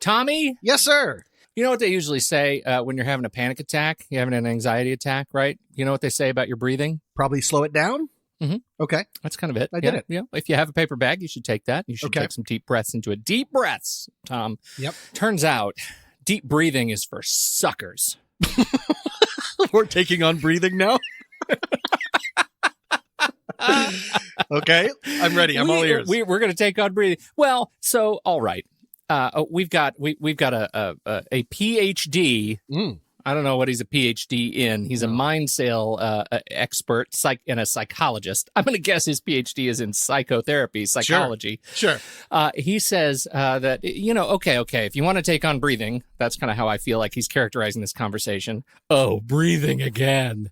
Tommy? Yes, sir. You know what they usually say when you're having a panic attack? You're having an anxiety attack, right? You know what they say about your breathing? Probably slow it down. Mm-hmm. Okay. That's kind of it. I did it. Yeah. If you have a paper bag, you should take that. You should take some deep breaths into it. Deep breaths, Tom. Yep. Turns out deep breathing is for suckers. We're taking on breathing now? Okay. I'm ready. I'm all ears. We're going to take on breathing. Well, so, all right. We've got a PhD. I don't know what he's a PhD in. He's a mind sale expert and a psychologist. I'm going to guess his PhD is in psychotherapy, psychology. Sure. He says that, okay, if you want to take on breathing, that's kind of how I feel like he's characterizing this conversation. Oh, breathing again.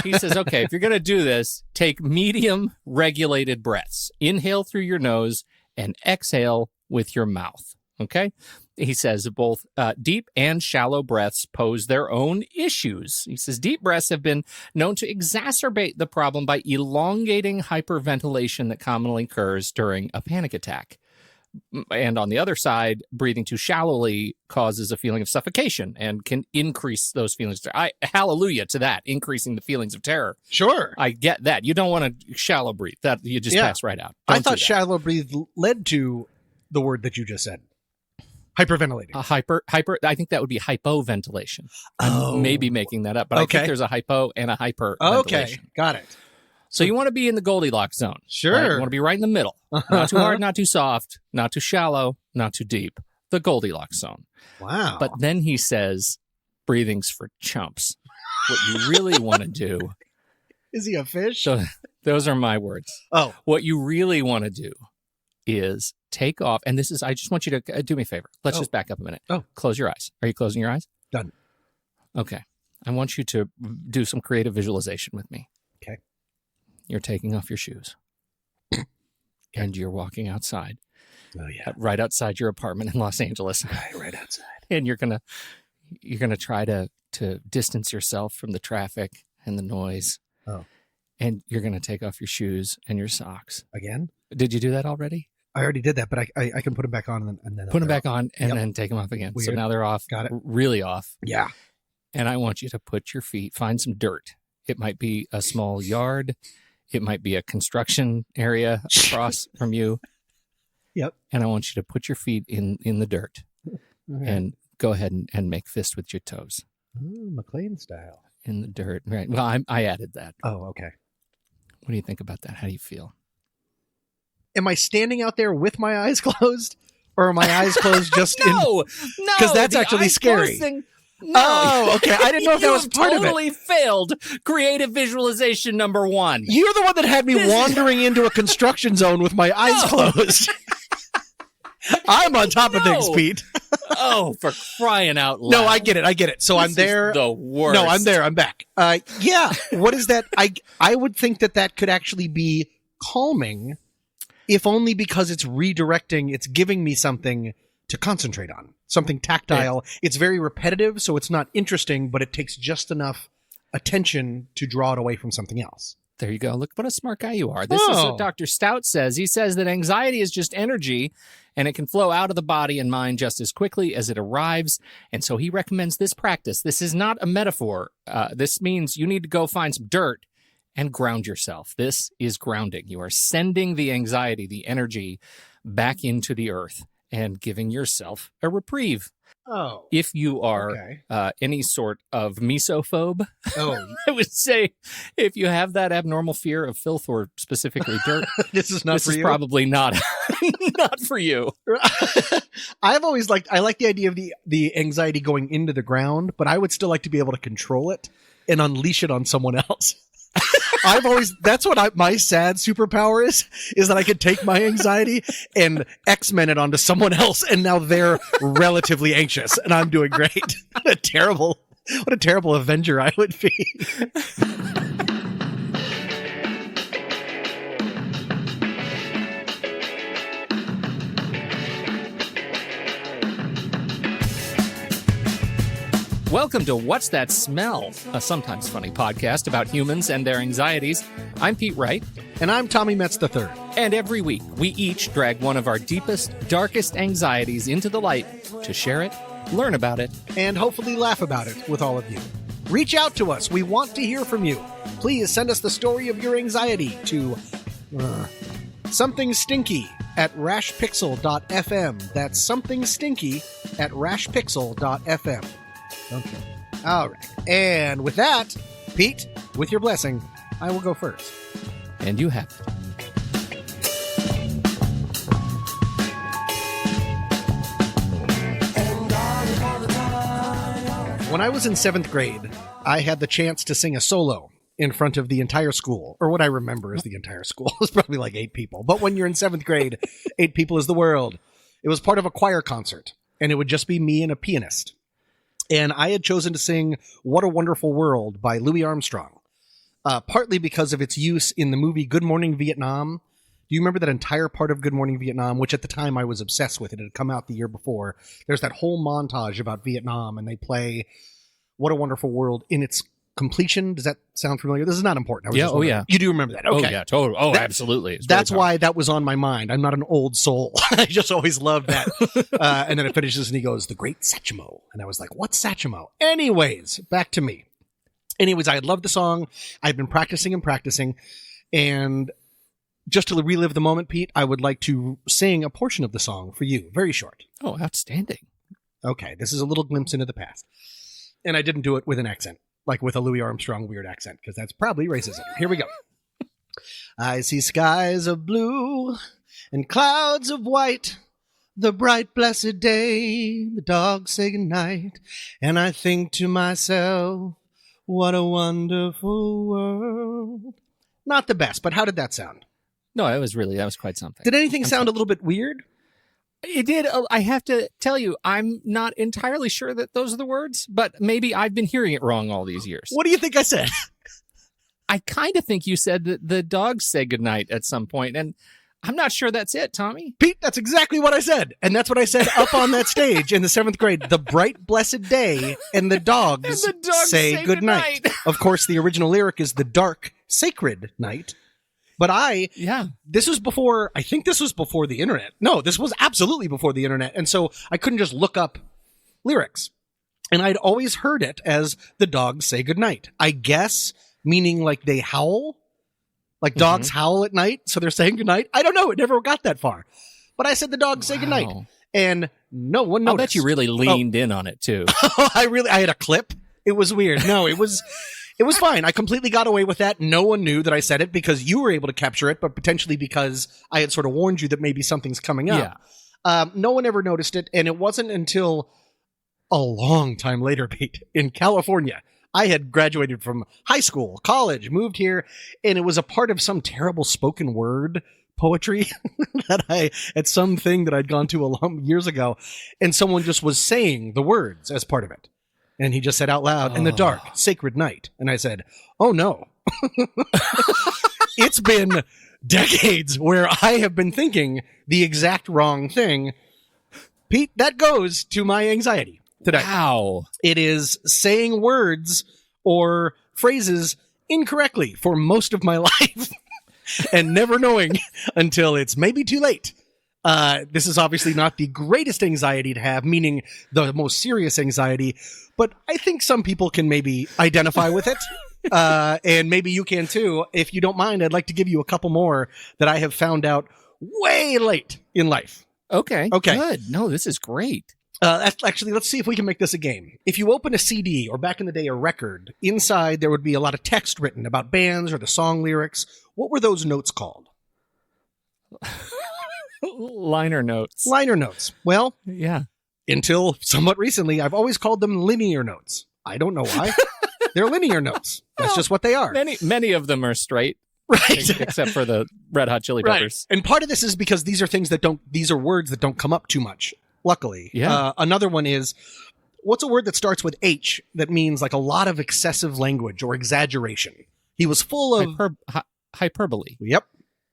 He says, okay, if you're going to do this, take medium regulated breaths. Inhale through your nose and exhale with your mouth. Okay. He says both deep and shallow breaths pose their own issues. He says deep breaths have been known to exacerbate the problem by elongating hyperventilation that commonly occurs during a panic attack. And on the other side, breathing too shallowly causes a feeling of suffocation and can increase those feelings. Hallelujah to that, increasing the feelings of terror. Sure. I get that. You don't want to shallow breathe. That you just pass right out. I thought shallow breathe led to the word that you just said. Hyperventilating. I think that would be hypoventilation. I'm maybe making that up, but I think there's a hypo and a hyperventilation. Okay, got it. So you want to be in the Goldilocks zone. Sure. Right? You want to be right in the middle. Not too hard, not too soft, not too shallow, not too deep. The Goldilocks zone. Wow. But then he says, breathing's for chumps. What you really want to do. Is he a fish? So those are my words. Oh. What you really want to do is take off. And this is, I just want you to do me a favor. Let's just back up a minute. Oh. Close your eyes. Are you closing your eyes? Done. Okay. I want you to do some creative visualization with me. Okay. You're taking off your shoes. And you're walking outside. Oh, yeah. Right outside your apartment in Los Angeles. Right outside. And you're gonna try to distance yourself from the traffic and the noise. Oh. And you're gonna take off your shoes and your socks. Again? Did you do that already? I already did that, but I can put them back on and then put them back on and then take them off again. Weird. So now they're off. Got it. Really off. Yeah. And I want you to put your feet, find some dirt. It might be a small yard. It might be a construction area across from you. Yep. And I want you to put your feet in the dirt and go ahead and make fists with your toes. Oh, McLean style. In the dirt. Right. Well, I added that. Oh, okay. What do you think about that? How do you feel? Am I standing out there with my eyes closed? Or are my eyes closed just No. Because that's actually scary. No. Oh, okay. I didn't know if that was part of it. Totally failed creative visualization number 1. You're the one that had me wandering into a construction zone with my eyes closed. I'm on top of things, Pete. Oh, for crying out loud. No, I get it. So I'm there. The worst. No, I'm there. I'm back. Yeah. What is that? I would think that could actually be calming, if only because it's redirecting. It's giving me something to concentrate on, something tactile. It's very repetitive, so it's not interesting, but it takes just enough attention to draw it away from something else. There you go. Look what a smart guy you are. This is what Dr. Stout says. He says that anxiety is just energy, and it can flow out of the body and mind just as quickly as it arrives. And so he recommends this practice. This is not a metaphor. This means you need to go find some dirt and ground yourself. This is grounding. You are sending the anxiety, the energy back into the earth and giving yourself a reprieve. Oh. If you are any sort of misophobe, I would say if you have that abnormal fear of filth or specifically dirt, this is probably not for you. I like the idea of the anxiety going into the ground, but I would still like to be able to control it and unleash it on someone else. That's what my sad superpower is that I could take my anxiety and X-Men it onto someone else, and now they're relatively anxious and I'm doing great. What a terrible Avenger I would be. Welcome to What's That Smell? A sometimes funny podcast about humans and their anxieties. I'm Pete Wright. And I'm Tommy Metz III. And every week, we each drag one of our deepest, darkest anxieties into the light to share it, learn about it, and hopefully laugh about it with all of you. Reach out to us. We want to hear from you. Please send us the story of your anxiety to somethingstinky@rashpixel.fm. That's somethingstinky@rashpixel.fm. Okay. All right. And with that, Pete, with your blessing, I will go first. and you have it. When I was in 7th grade, I had the chance to sing a solo in front of the entire school, or what I remember as the entire school. It was probably like 8 people. But when you're in 7th grade, 8 people is the world. It was part of a choir concert, and it would just be me and a pianist. And I had chosen to sing What a Wonderful World by Louis Armstrong, partly because of its use in the movie Good Morning Vietnam. Do you remember that entire part of Good Morning Vietnam, which at the time I was obsessed with? It had come out the year before. There's that whole montage about Vietnam, and they play What a Wonderful World in its completion. Does that sound familiar? This is not important. Yeah, oh yeah. You do remember that. Okay. Oh yeah, totally. Oh, absolutely. It's That's very why that was on my mind. I'm not an old soul. I just always loved that. And then it finishes and he goes, the great Satchmo. And I was like, what's Satchmo? Anyways, back to me. Anyways, I had loved the song. I'd been practicing. And just to relive the moment, Pete, I would like to sing a portion of the song for you. Very short. Oh, outstanding. Okay, this is a little glimpse into the past. And I didn't do it with an accent, like with a Louis Armstrong weird accent, because that's probably racism. Here we go. I see skies of blue and clouds of white, the bright blessed day, the dogs say goodnight, and I think to myself, what a wonderful world. Not the best, but how did that sound? No, that was quite something. Did anything sound a little bit weird? It did. I have to tell you, I'm not entirely sure that those are the words, but maybe I've been hearing it wrong all these years. What do you think I said? I kind of think you said that the dogs say goodnight at some point, and I'm not sure that's it, Tommy. Pete, that's exactly what I said. And that's what I said up on that stage in the 7th grade. The bright, blessed day, and the dogs, say goodnight. Of course, the original lyric is the dark, sacred night. But I think this was before the internet. No, this was absolutely before the internet. And so I couldn't just look up lyrics. And I'd always heard it as the dogs say goodnight. I guess meaning like they howl, like dogs howl at night. So they're saying goodnight. I don't know. It never got that far. But I said the dogs say goodnight. And no one noticed. I bet you really leaned in on it too. I had a clip. It was weird. No, it was fine. I completely got away with that. No one knew that I said it because you were able to capture it, but potentially because I had sort of warned you that maybe something's coming up. Yeah. No one ever noticed it, and it wasn't until a long time later, Pete, in California. I had graduated from high school, college, moved here, and it was a part of some terrible spoken word poetry at something that I'd gone to years ago, and someone just was saying the words as part of it. And he just said out loud, in the dark, sacred night. And I said, oh no. It's been decades where I have been thinking the exact wrong thing. Pete, that goes to my anxiety today. Wow. It is saying words or phrases incorrectly for most of my life and never knowing until it's maybe too late. This is obviously not the greatest anxiety to have, meaning the most serious anxiety, but I think some people can maybe identify with it. And maybe you can too. If you don't mind, I'd like to give you a couple more that I have found out way late in life. Okay. Good. No, this is great. Actually, let's see if we can make this a game. If you open a CD, or back in the day, a record, inside there would be a lot of text written about bands or the song lyrics. What were those notes called? Liner notes. Liner notes. Well, yeah. Until somewhat recently, I've always called them linear notes. I don't know why. They're linear notes. That's just what they are. Many of them are straight. Right. Except for the Red Hot Chili Peppers. Right. And part of this is because these are words that don't come up too much, luckily. Yeah. Another one is, what's a word that starts with H that means like a lot of excessive language or exaggeration? He was full of... hyperbole. Yep.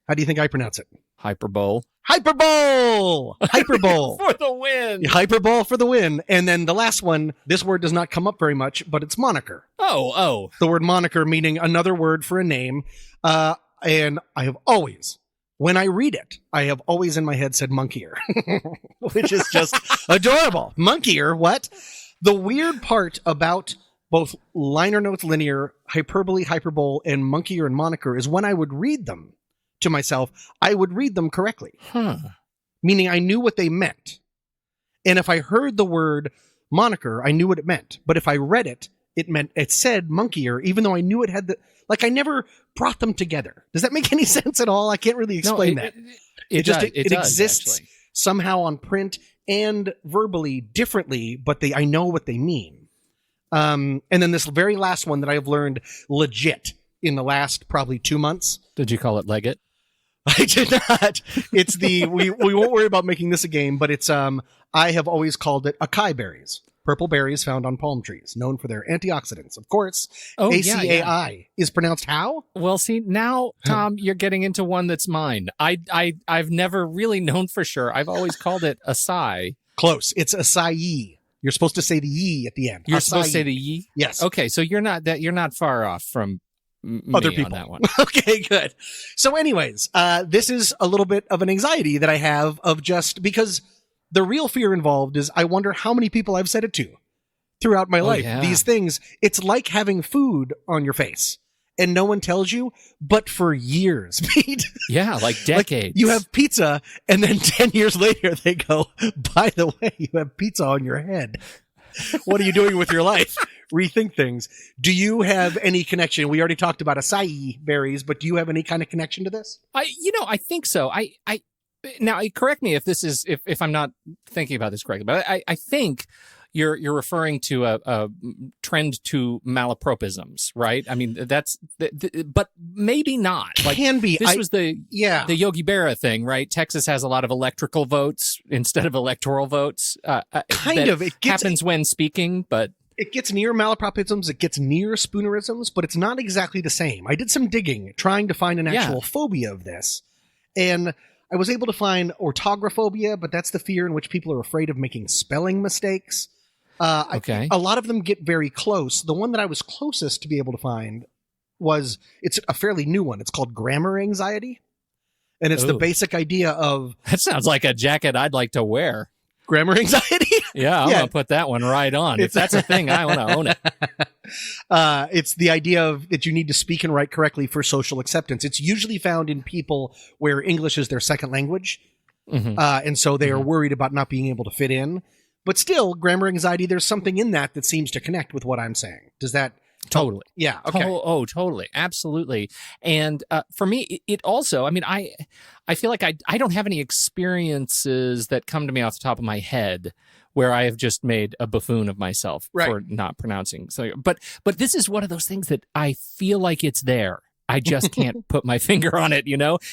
How do you think I pronounce it? Hyperbole. Hyperbole! Hyperbole! For the win! Hyperbole for the win. And then the last one, this word does not come up very much, but it's moniker. Oh. The word moniker meaning another word for a name. And I have always When I read it, I have always in my head said monkeyer, which is just adorable. Monkeyer, what? The weird part about both liner notes, linear, hyperbole, hyperbole, and monkeyer and moniker is when I would read them to myself, I would read them correctly. Meaning I knew what they meant. And if I heard the word moniker, I knew what it meant. But if I read it, it said monkeyer, even though I knew it had I never brought them together. Does that make any sense at all? I can't really explain that. It does, exists actually. Somehow on print and verbally differently, but I know what they mean. And then this very last one that I've learned legit in the last probably 2 months. Did you call it Leggett? I did not. It's we won't worry about making this a game, but it's I have always called it acai berries. Purple berries found on palm trees, known for their antioxidants. Of course, ACAI is pronounced how? Well, see, now, Tom, you're getting into one that's mine. I've never really known for sure. I've always called it acai. Close. It's acai. You're supposed to say the ye at the end. You're acai. Supposed to say the ye? Yes. Okay, so you're not far off from other people on that one. Okay, good. So anyways, this is a little bit of an anxiety that I have of just because the real fear involved is I wonder how many people I've said it to throughout my life. Yeah. These things, it's like having food on your face and no one tells you, but for years, Pete. Yeah, like decades. Like you have pizza and then 10 years later they go, by the way, you have pizza on your head. What are you doing with your life? Rethink things. Do you have any connection? We already talked about acai berries, but do you have any kind of connection to this? I think so. Now, correct me if this is if I'm not thinking about this correctly, but I think you're referring to a trend to malapropisms, right? I mean, that's but maybe not. Like, can be. This was the Yogi Berra thing, right? Texas has a lot of electrical votes instead of electoral votes. Kind of. It happens when speaking, but it gets near malapropisms. It gets near spoonerisms, but it's not exactly the same. I did some digging trying to find an actual phobia of this, and I was able to find orthographobia, but that's the fear in which people are afraid of making spelling mistakes. Okay. A lot of them get very close. The one that I was closest to be able to find it's a fairly new one. It's called grammar anxiety. And it's the basic idea of... That sounds like a jacket I'd like to wear. Grammar anxiety? Yeah, I'm going to put that one right on. If that's a thing, I want to own it. It's the idea of that you need to speak and write correctly for social acceptance. It's usually found in people where English is their second language. Mm-hmm. And so they are worried about not being able to fit in. But still, grammar anxiety, there's something in that seems to connect with what I'm saying. Does that... Totally. Yeah. Okay. Totally. Absolutely. And for me, it also, I mean, I feel like I don't have any experiences that come to me off the top of my head where I have just made a buffoon of myself for not pronouncing. So, but this is one of those things that I feel like it's there. I just can't put my finger on it,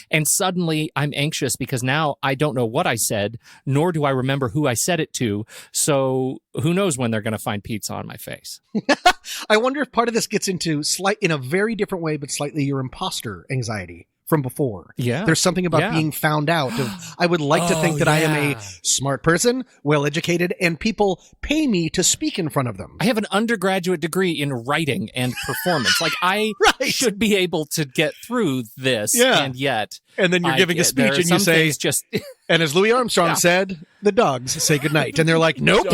and suddenly I'm anxious because now I don't know what I said, nor do I remember who I said it to. So who knows when they're going to find pizza on my face. I wonder if part of this gets into in a very different way, but slightly your imposter anxiety from before. Yeah. There's something about being found out. I would like to think that I am a smart person, well-educated, and people pay me to speak in front of them. I have an undergraduate degree in writing and performance. Like, I should be able to get through this, and yet... And then you're giving a speech and you say... And as Louis Armstrong said, the dogs say goodnight. And they're like, nope.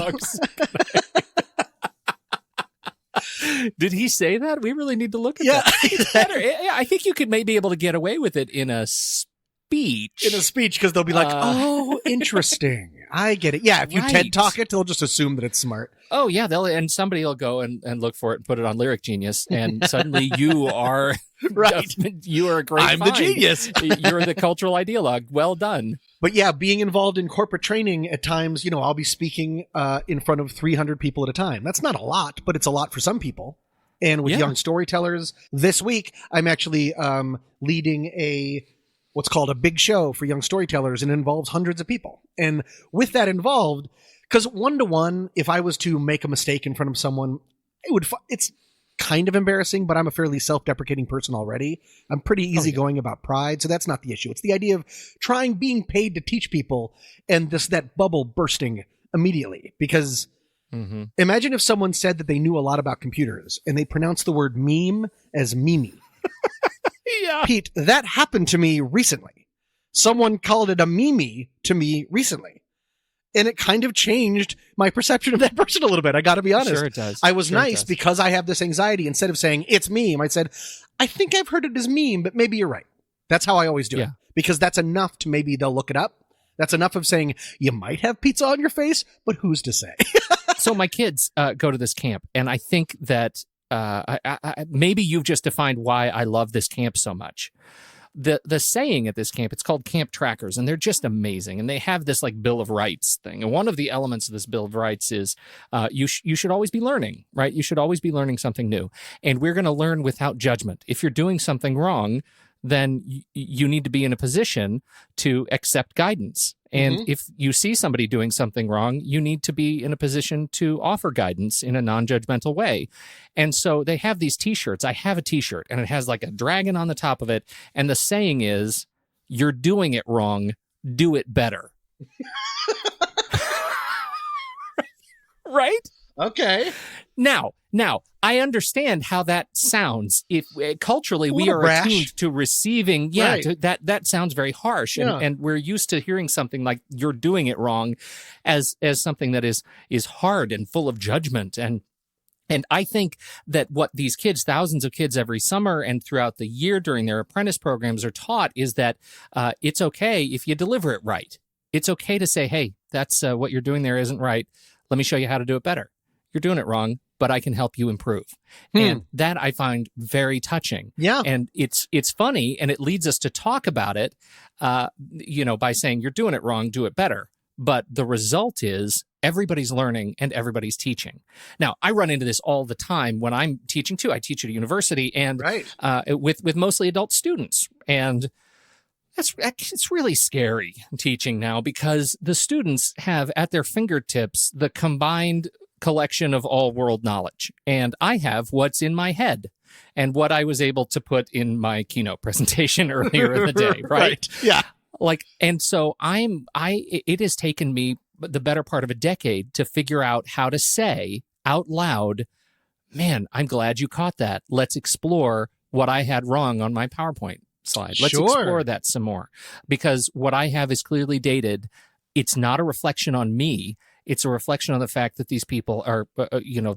Did he say that? We really need to look at that. It's better. I think you could maybe be able to get away with it in a speech. In a speech, because they'll be like, oh, interesting. I get it. Yeah, if you TED Talk it, they'll just assume that it's smart. Oh, yeah. And somebody will go and look for it and put it on Lyric Genius. And suddenly you are... Right. You are a great I'm find. the genius. You're the cultural ideologue. Well done. But yeah, being involved in corporate training at times, I'll be speaking in front of 300 people at a time. That's not a lot, but it's a lot for some people. And with young storytellers, this week, I'm actually leading what's called a big show for young storytellers, and it involves hundreds of people. And with that involved, because one-to-one, if I was to make a mistake in front of someone, it's kind of embarrassing, but I'm a fairly self-deprecating person already. I'm pretty easygoing about pride, so that's not the issue. It's the idea of being paid to teach people, and that bubble bursting immediately. Because imagine if someone said that they knew a lot about computers, and they pronounced the word meme as mimi. Yeah. Pete, that happened to me recently. someone called it a meme to me recently. And it kind of changed my perception of that person a little bit. I got to be honest. Sure it does. I was Sure it nice does. because I have this anxiety. Instead of saying it's meme, I said, I think I've heard it as meme, but maybe you're right. That's how I always do it. Because that's enough to maybe they'll look it up. That's enough of saying you might have pizza on your face, but who's to say? So my kids go to this camp, and I think that maybe you've just defined why I love this camp so much. The saying at this camp, it's called Camp Trackers, and they're just amazing. And they have this like Bill of Rights thing. And one of the elements of this Bill of Rights is you should always be learning, right? You should always be learning something new. And we're going to learn without judgment. If you're doing something wrong, then you need to be in a position to accept guidance. And if you see somebody doing something wrong, you need to be in a position to offer guidance in a non-judgmental way. And so they have these T-shirts. I have a T-shirt, and it has like a dragon on the top of it. And the saying is, you're doing it wrong, do it better. Right? Okay. Now, I understand how that sounds. If culturally we are attuned to receiving, that sounds very harsh, and we're used to hearing something like "you're doing it wrong" as something that is hard and full of judgment. And I think that what these kids, thousands of kids every summer and throughout the year during their apprentice programs, are taught is that it's okay if you deliver it right. It's okay to say, "Hey, that's what you're doing there isn't right. Let me show you how to do it better. You're doing it wrong, but I can help you improve." And that I find very touching. Yeah. And it's funny, and it leads us to talk about it, by saying you're doing it wrong, do it better. But the result is everybody's learning and everybody's teaching. Now, I run into this all the time when I'm teaching too. I teach at a university and with mostly adult students. And it's really scary teaching now because the students have at their fingertips the combined collection of all world knowledge. And I have what's in my head and what I was able to put in my keynote presentation earlier in the day, right? Yeah. And so it has taken me the better part of a decade to figure out how to say out loud, man, I'm glad you caught that. Let's explore what I had wrong on my PowerPoint slide. Let's explore that some more, because what I have is clearly dated. It's not a reflection on me. It's a reflection on the fact that these people are,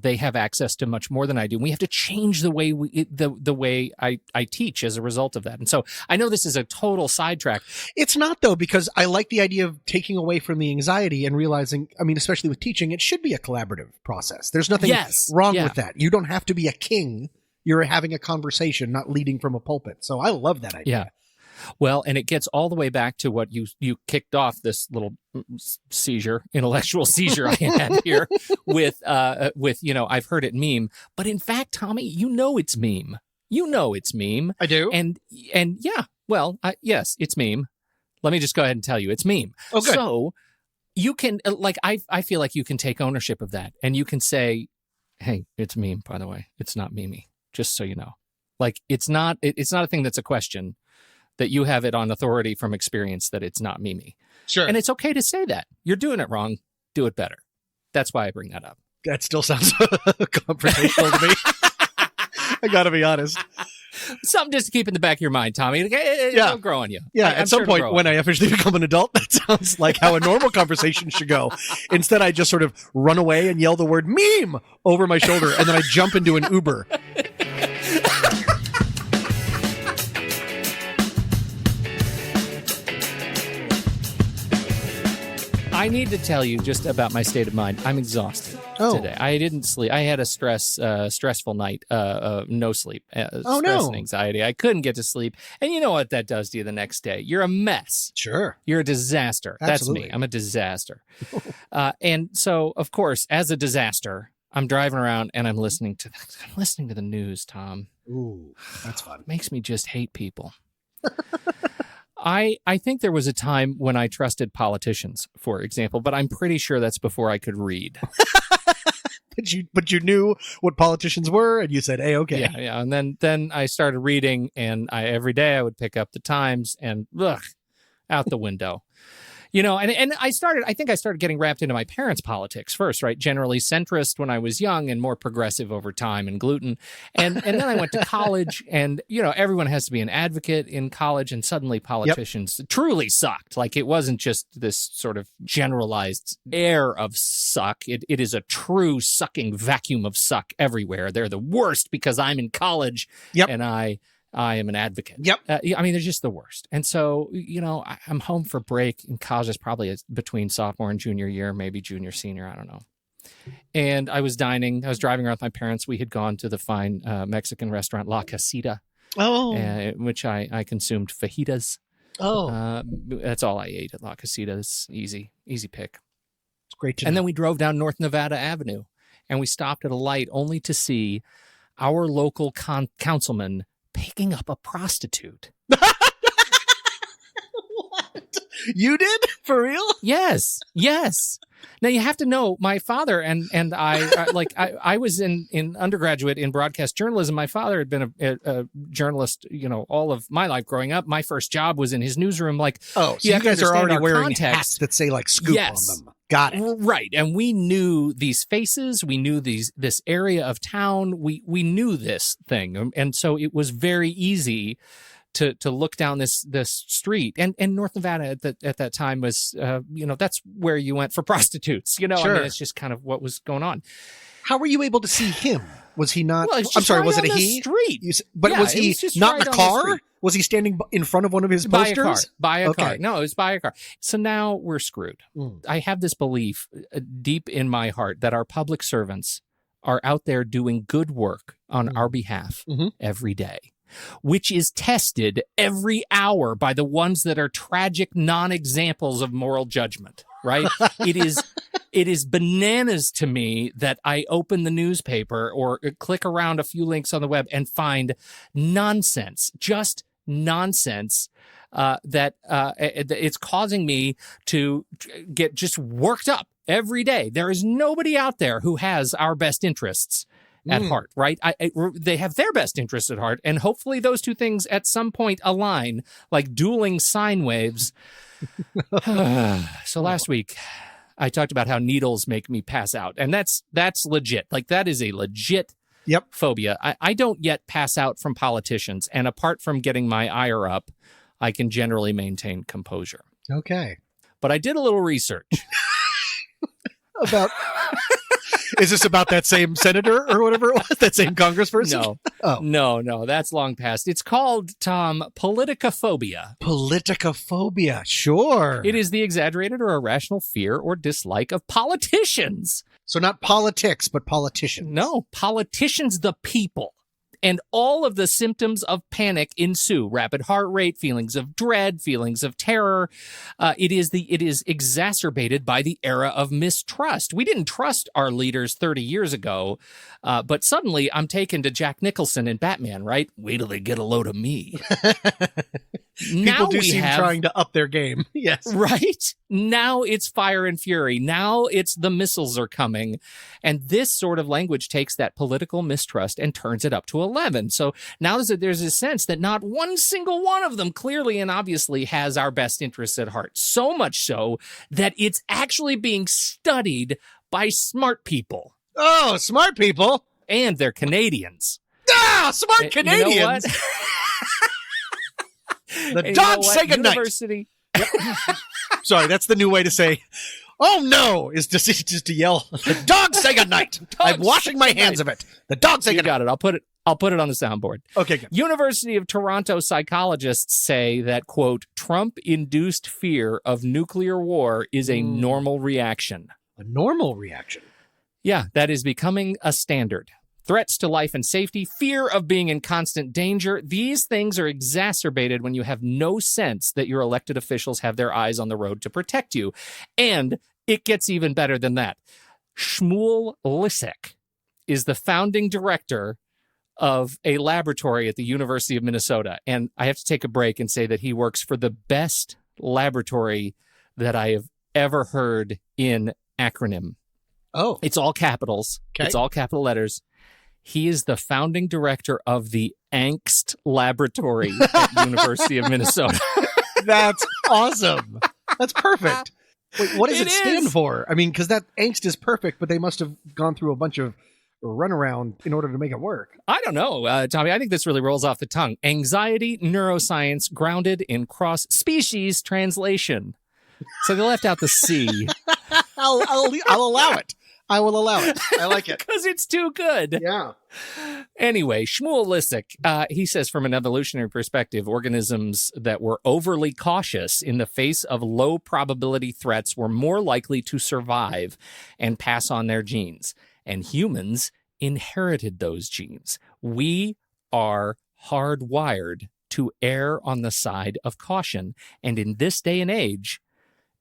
they have access to much more than I do. We have to change the way the way I teach as a result of that. And so I know this is a total sidetrack. It's not, though, because I like the idea of taking away from the anxiety and realizing, I mean, especially with teaching, it should be a collaborative process. There's nothing wrong with that. You don't have to be a king. You're having a conversation, not leading from a pulpit. So I love that idea. Yeah. Well, and it gets all the way back to what you kicked off this little intellectual seizure I had here with I've heard it meme, but in fact, Tommy, it's meme. It's meme. I do. And yeah, well, yes, it's meme. Let me just go ahead and tell you, it's meme. Oh, good. So you can I feel like you can take ownership of that, and you can say, hey, it's meme, by the way. It's not memey, just so you know. Like it's not a thing that's a question. That you have it on authority from experience that it's not Mimi. Sure. And it's okay to say that. You're doing it wrong. Do it better. That's why I bring that up. That still sounds confrontational to me. I got to be honest. Something just to keep in the back of your mind, Tommy. It'll grow on you. Yeah, at some point when I officially become an adult, that sounds like how a normal conversation should go. Instead, I just sort of run away and yell the word meme over my shoulder, and then I jump into an Uber. I need to tell you just about my state of mind. I'm exhausted today. I didn't sleep. I had a stressful night, no sleep, stress and anxiety. I couldn't get to sleep. And you know what that does to you the next day? You're a mess. Sure. You're a disaster. Absolutely. That's me. I'm a disaster. And so, of course, as a disaster, I'm driving around and I'm listening to the news, Tom. Ooh, that's fun. It makes me just hate people. I think there was a time when I trusted politicians, for example, but I'm pretty sure that's before I could read. But you knew what politicians were, and you said, "Hey, okay." Yeah. And then I started reading, and every day I would pick up the Times, and out the window. And I think I started getting wrapped into my parents' politics first, right? Generally centrist when I was young and more progressive over time and gluten. And then I went to college and, everyone has to be an advocate in college, and suddenly politicians truly sucked. Like, it wasn't just this sort of generalized air of suck. It is a true sucking vacuum of suck everywhere. They're the worst because I'm in college and I am an advocate. Yep. They're just the worst. And so, I'm home for break in college. It's probably between sophomore and junior year, maybe junior, senior. I don't know. And I was driving around with my parents. We had gone to the fine Mexican restaurant La Casita, which I consumed fajitas. That's all I ate at La Casita. It's easy pick. It's great to know. And then we drove down North Nevada Avenue, and we stopped at a light only to see our local councilman picking up a prostitute. What? You did? For real? Yes. Now, you have to know, my father and I was in undergraduate in broadcast journalism. My father had been a journalist, all of my life growing up. My first job was in his newsroom. So you guys are already wearing hats that say scoop on them. Got it. Right. And we knew these faces. We knew this area of town. We knew this thing. And so it was very easy to look down this street. And North Nevada at that time was, that's where you went for prostitutes. Sure. It's just kind of what was going on. How were you able to see him? Was he not? Well, I'm sorry, was it a he? Street. Was he not in a car? Was he standing in front of one of his posters? By a car. No, it was by a car. So now we're screwed. I have this belief deep in my heart that our public servants are out there doing good work on our behalf every day, which is tested every hour by the ones that are tragic non-examples of moral judgment, right? It is bananas to me that I open the newspaper or click around a few links on the web and find nonsense, just nonsense, that it's causing me to get just worked up every day. There is nobody out there who has our best interests at heart, right? They have their best interests at heart, and hopefully those two things at some point align like dueling sine waves. So last week, I talked about how needles make me pass out, and that's legit. Like, that is a legit phobia. I don't yet pass out from politicians, and apart from getting my ire up, I can generally maintain composure. Okay. But I did a little research. About... Is this about that same senator or whatever it was? That same congressperson? No. Oh. No. That's long past. It's called, Tom, politicophobia. Politicophobia. Sure. It is the exaggerated or irrational fear or dislike of politicians. So not politics, but politicians. No, politicians, the people. And all of the symptoms of panic ensue: rapid heart rate, feelings of dread, feelings of terror. It is exacerbated by the era of mistrust. We didn't trust our leaders 30 years ago, but suddenly I'm taken to Jack Nicholson in Batman, right? Wait till they get a load of me. People do seem trying to up their game. Yes. Right? Now it's fire and fury. Now it's the missiles are coming. And this sort of language takes that political mistrust and turns it up to 11. So now there's a sense that not one single one of them clearly and obviously has our best interests at heart. So much so that it's actually being studied by smart people. Oh, smart people. And they're Canadians. Ah, smart Canadians. You know what? The dogs say goodnight. University. Yep. Sorry, that's the new way to say, oh no, is just to yell, the dogs say goodnight. I'm washing my hands of it. The dogs say goodnight. You got it. I'll put it on the soundboard. Okay, good. University of Toronto psychologists say that, quote, Trump-induced fear of nuclear war is a normal reaction. A normal reaction? Yeah, that is becoming a standard. Threats to life and safety, fear of being in constant danger, these things are exacerbated when you have no sense that your elected officials have their eyes on the road to protect you. And it gets even better than that. Shmuel Lissek is the founding director of a laboratory at the University of Minnesota. And I have to take a break and say that he works for the best laboratory that I have ever heard in acronym. Oh. It's all capitals. Okay. It's all capital letters. He is the founding director of the Angst Laboratory at University of Minnesota. That's awesome. That's perfect. Wait, what does it stand is. for? I mean, because that angst is perfect, but they must have gone through a bunch of runaround in order to make it work. I don't know, Tommy. I think this really rolls off the tongue. Anxiety neuroscience grounded in cross-species translation. So they left out the C. I'll allow it. I will allow it. I like it. Because it's too good. Yeah. Anyway, Shmuel Lissick, he says from an evolutionary perspective, organisms that were overly cautious in the face of low probability threats were more likely to survive and pass on their genes. And humans inherited those genes. We are hardwired to err on the side of caution. And in this day and age,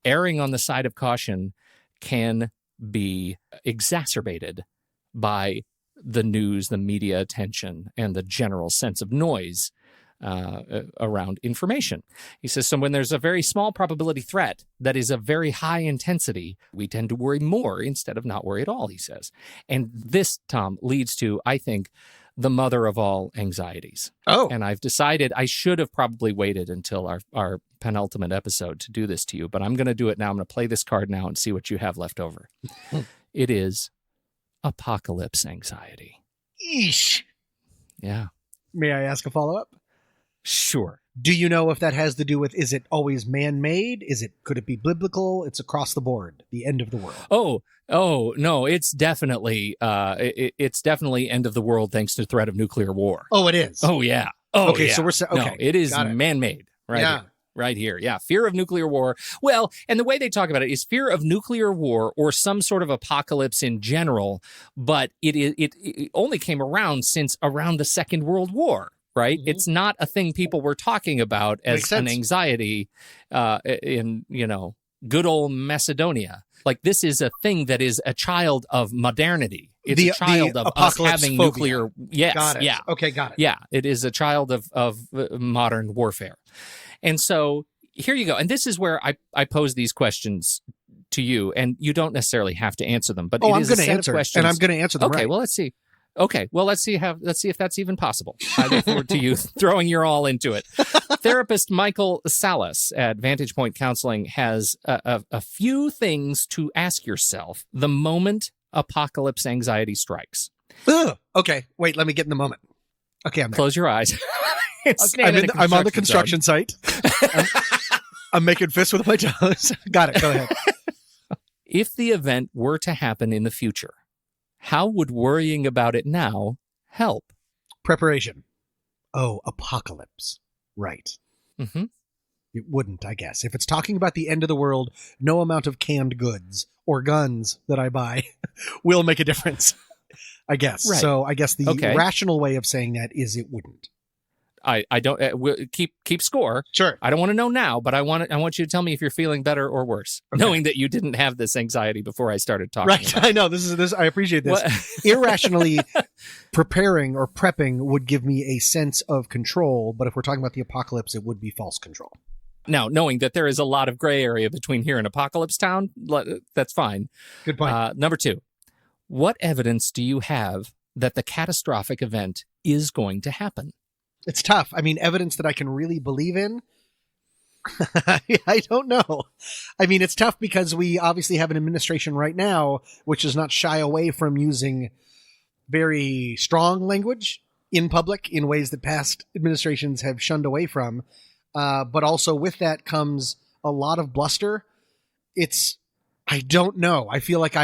erring on the side of caution can be exacerbated by the news, the media attention, and the general sense of noise around information. He says, so when there's a very small probability threat that is of very high intensity, we tend to worry more instead of not worry at all, he says. And this, Tom, leads to, I think, the mother of all anxieties. Oh. And I've decided I should have probably waited until our penultimate episode to do this to you, but I'm going to do it now. I'm going to play this card now and see what you have left over. It is apocalypse anxiety. Eesh. Yeah. May I ask a follow-up? Sure. Do you know if that has to do with, is it always man-made? Could it be biblical? It's across the board, the end of the world. Oh, no, it's definitely it's definitely end of the world thanks to threat of nuclear war. Oh, it is. Oh, yeah. Oh, okay, yeah. so we're okay. No, it is man-made, right? Yeah. Here. Right here. Yeah. Fear of nuclear war. Well, and the way they talk about it is fear of nuclear war or some sort of apocalypse in general, but it only came around since around the Second World War. Right. Mm-hmm. It's not a thing people were talking about as an anxiety in, good old Macedonia. Like, this is a thing that is a child of modernity. It's a child of us having phobia. nuclear. Yes. Got it. Yeah. Okay. Got it. Yeah. It is a child of modern warfare. And so here you go. And this is where I pose these questions to you, and you don't necessarily have to answer them. But I'm going to answer questions, and I'm going to answer them. Okay. Right. Well, let's see. Okay, well, let's see if that's even possible. I look forward to you throwing your all into it. Therapist Michael Salas at Vantage Point Counseling has a few things to ask yourself the moment apocalypse anxiety strikes. Ugh. Okay, wait, let me get in the moment. Okay, I'm there. Close your eyes. I'm on the construction site. I'm making fists with my toes. Got it, go ahead. If the event were to happen in the future, how would worrying about it now help? Preparation. Oh, apocalypse. Right. Mm-hmm. It wouldn't, I guess. If it's talking about the end of the world, no amount of canned goods or guns that I buy will make a difference, I guess. Right. So I guess the rational way of saying that is it wouldn't. I don't keep score. Sure. I don't want to know now, but I want you to tell me if you're feeling better or worse, knowing that you didn't have this anxiety before I started talking. Right. I know this. I appreciate this. Irrationally preparing or prepping would give me a sense of control, but if we're talking about the apocalypse, it would be false control. Now, knowing that there is a lot of gray area between here and Apocalypse Town, that's fine. Good point. Number 2, what evidence do you have that the catastrophic event is going to happen? It's tough. I mean, evidence that I can really believe in? I don't know. I mean, it's tough because we obviously have an administration right now which does not shy away from using very strong language in public in ways that past administrations have shunned away from. But also with that comes a lot of bluster. I don't know. I feel like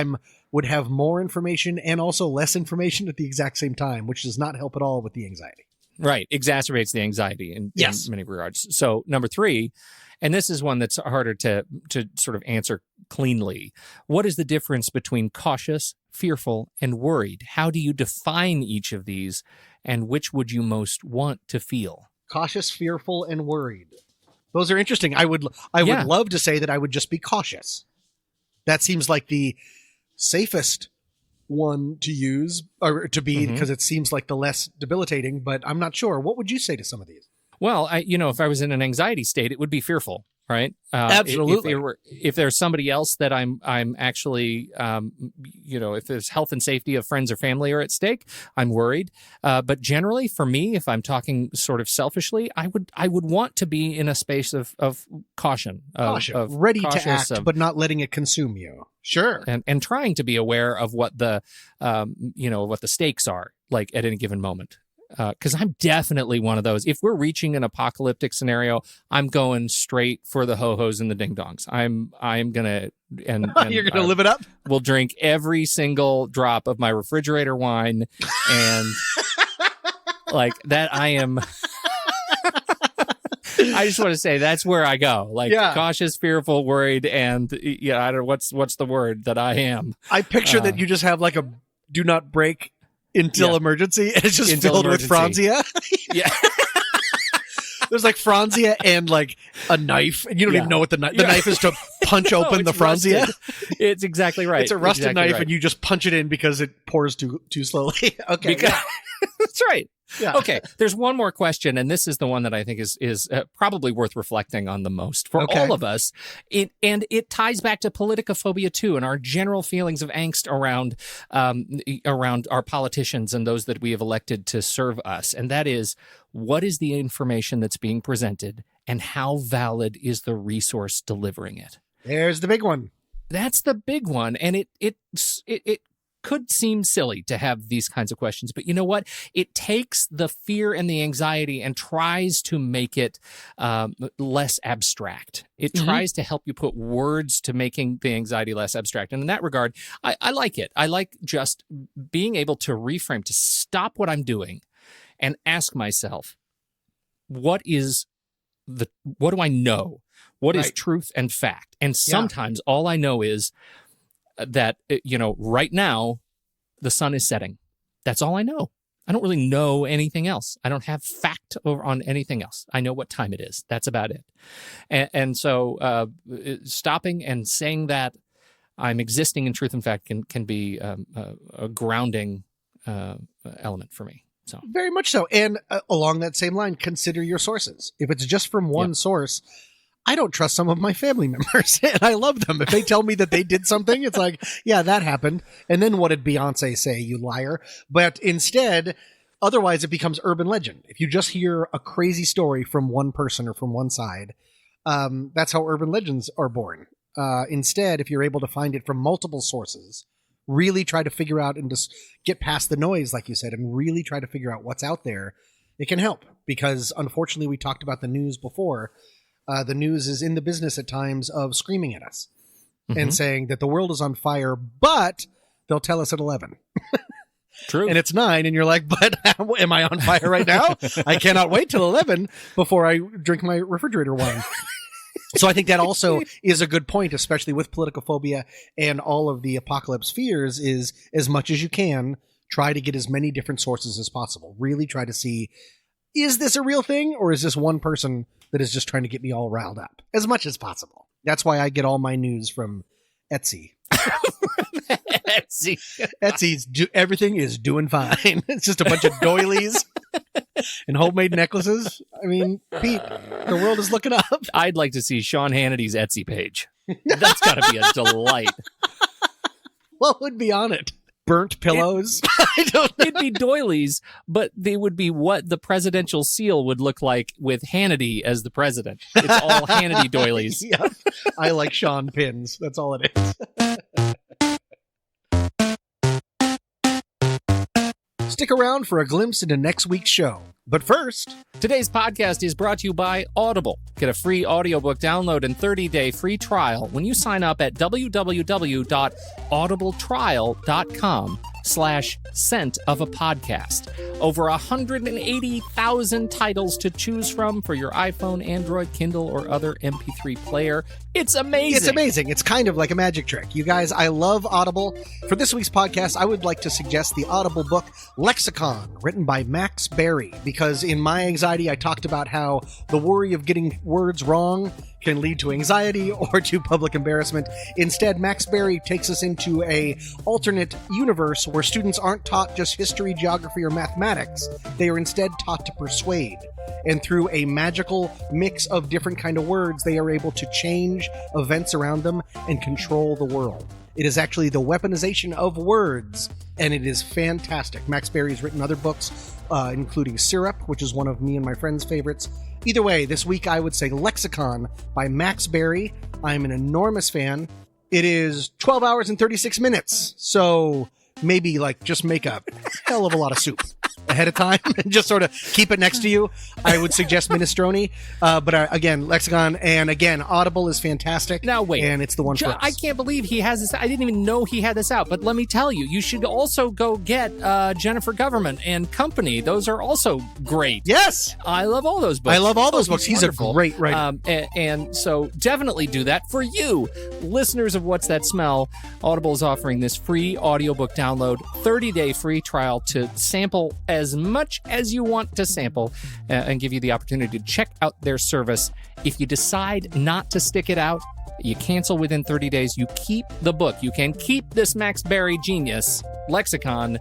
would have more information and also less information at the exact same time, which does not help at all with the anxiety. Right. Exacerbates the anxiety in many regards. So number 3, and this is one that's harder to sort of answer cleanly. What is the difference between cautious, fearful, and worried? How do you define each of these, and which would you most want to feel? Cautious, fearful, and worried. Those are interesting. I would love to say that I would just be cautious. That seems like the safest one to use or to be because it seems like the less debilitating, but I'm not sure. What would you say to some of these? Well, if I was in an anxiety state, it would be fearful, right? Absolutely. If there's somebody else that I'm actually, if there's health and safety of friends or family are at stake, I'm worried. But generally, for me, if I'm talking sort of selfishly, I would want to be in a space of caution, of ready to act, but not letting it consume you. Sure, and trying to be aware of what the what the stakes are like at any given moment. Because I'm definitely one of those. If we're reaching an apocalyptic scenario, I'm going straight for the ho-hos and the ding-dongs. I'm gonna and you're gonna live it up. We'll drink every single drop of my refrigerator wine, and like that. I am. I just want to say that's where I go. Like cautious, fearful, worried, and I don't know what's the word that I am. I picture that you just have like a do not break until emergency, and it's just filled with Franzia. Yeah. There's like Franzia and like a knife, and you don't even know what the knife is to punch open the Franzia. Rusted. It's exactly right. It's a rusted knife, and you just punch it in because it pours too slowly. Okay, that's right. Yeah. Okay, there's one more question, and this is the one that I think is probably worth reflecting on the most for all of us. And it ties back to politicophobia too, and our general feelings of angst around our politicians and those that we have elected to serve us. And that is, what is the information that's being presented, and how valid is the resource delivering it? There's the big one. That's the big one, and it could seem silly to have these kinds of questions, but you know what? It takes the fear and the anxiety and tries to make it less abstract. It tries to help you put words to making the anxiety less abstract. And in that regard, I like it. I like just being able to reframe, to stop what I'm doing and ask myself, what do I know? What is truth and fact? And sometimes all I know is that, right now the sun is setting. That's all I know. I don't really know anything else. I don't have fact on anything else. I know what time it is. That's about it. And so stopping and saying that I'm existing in truth and fact can be a grounding element for me. So very much so. And along that same line, consider your sources. If it's just from one source, I don't trust some of my family members, and I love them. If they tell me that they did something, it's like, yeah, that happened. And then what did Beyonce say, you liar? But instead, otherwise it becomes urban legend. If you just hear a crazy story from one person or from one side, that's how urban legends are born. Instead, if you're able to find it from multiple sources, really try to figure out and just get past the noise, like you said, and really try to figure out what's out there, it can help. Because unfortunately, we talked about the news before. The news is in the business at times of screaming at us and saying that the world is on fire, but they'll tell us at 11. True. And it's 9, and you're like, but am I on fire right now? I cannot wait till 11 before I drink my refrigerator wine. So I think that also is a good point, especially with politicophobia and all of the apocalypse fears, is as much as you can, try to get as many different sources as possible. Really try to see, is this a real thing, or is this one person that is just trying to get me all riled up as much as possible? That's why I get all my news from Etsy. Etsy's everything is doing fine. It's just a bunch of doilies and homemade necklaces. I mean, Pete, the world is looking up. I'd like to see Sean Hannity's Etsy page. That's got to be a delight. What would be on it? Burnt pillows? I don't know. It'd be doilies, but they would be what the presidential seal would look like with Hannity as the president. It's all Hannity doilies. Yep. I like Sean pins. That's all it is. Stick around for a glimpse into next week's show. But first, today's podcast is brought to you by Audible. Get a free audiobook download and 30-day free trial when you sign up at www.audibletrial.com/scent of a podcast. Over 180,000 titles to choose from for your iPhone, Android, Kindle, or other MP3 player. It's amazing. It's amazing. It's kind of like a magic trick. You guys, I love Audible. For this week's podcast, I would like to suggest the Audible book Lexicon, written by Max Berry, because in my anxiety, I talked about how the worry of getting words wrong can lead to anxiety or to public embarrassment. Instead, Max Berry takes us into a alternate universe where students aren't taught just history, geography, or mathematics. They are instead taught to persuade. And through a magical mix of different kind of words, they are able to change events around them and control the world. It is actually the weaponization of words, and it is fantastic. Max Berry's written other books, including Syrup, which is one of me and my friend's favorites. Either way, this week I would say Lexicon by Max Berry. I'm an enormous fan. It is 12 hours and 36 minutes, so maybe just make a hell of a lot of soup ahead of time and just sort of keep it next to you. I would suggest minestrone, but again, Lexicon, and again, Audible is fantastic. Now wait, and it's the one for us. I can't believe he has this. I didn't even know he had this out. But let me tell you, you should also go get Jennifer Government and Company. Those are also great. Yes, I love all those books. I love all those books. He's wonderful. A great writer. And so definitely do that for you, listeners of What's That Smell. Audible is offering this free audiobook download, 30-day free trial to sample as much as you want to sample, and give you the opportunity to check out their service. If you decide not to stick it out, you cancel within 30 days, you keep the book. You can keep this Max Berry genius, Lexicon,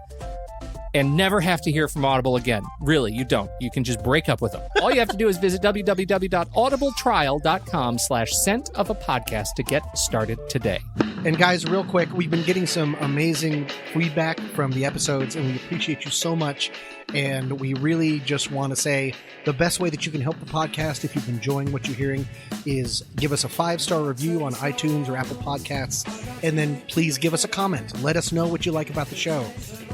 and never have to hear from Audible again. Really, you don't. You can just break up with them. All you have to do is visit www.audibletrial.com/scent of a podcast to get started today. And guys, real quick, we've been getting some amazing feedback from the episodes, and we appreciate you so much. And we really just want to say the best way that you can help the podcast, if you're enjoying what you're hearing, is give us a 5-star review on iTunes or Apple Podcasts, and then please give us a comment. Let us know what you like about the show,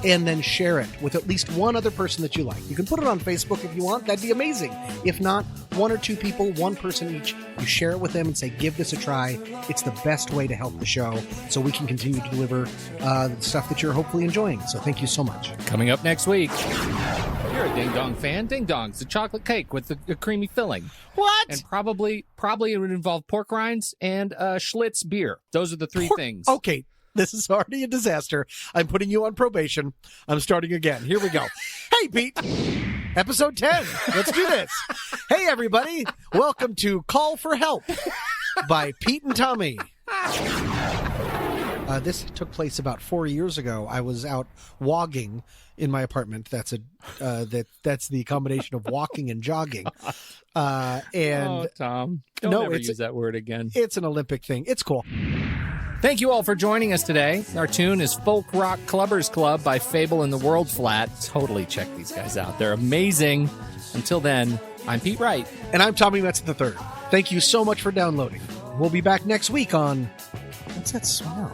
and then share it with at least one other person that you like. You can put it on Facebook if you want. That'd be amazing. If not, 1 or 2 people, 1 person each, you share it with them and say, give this a try. It's the best way to help the show so we can continue to deliver the stuff that you're hopefully enjoying. So thank you so much. Coming up next week, you're a Ding Dong fan. Ding Dong's a chocolate cake with a creamy filling. What? And probably it would involve pork rinds and Schlitz beer. Those are the 3 things. Okay. This is already a disaster. I'm putting you on probation. I'm starting again. Here we go. Hey, Pete. Episode 10. Let's do this. Hey, everybody. Welcome to Call for Help by Pete and Tommy. This took place about 4 years ago. I was out wogging in my apartment. That's the combination of walking and jogging. And Tom, don't ever use that word again. It's an Olympic thing. It's cool. Thank you all for joining us today. Our tune is Folk Rock Clubbers Club by Fable and the World Flat. Totally check these guys out. They're amazing. Until then, I'm Pete Wright. And I'm Tommy Metz III. Thank you so much for downloading. We'll be back next week on What's That Smell?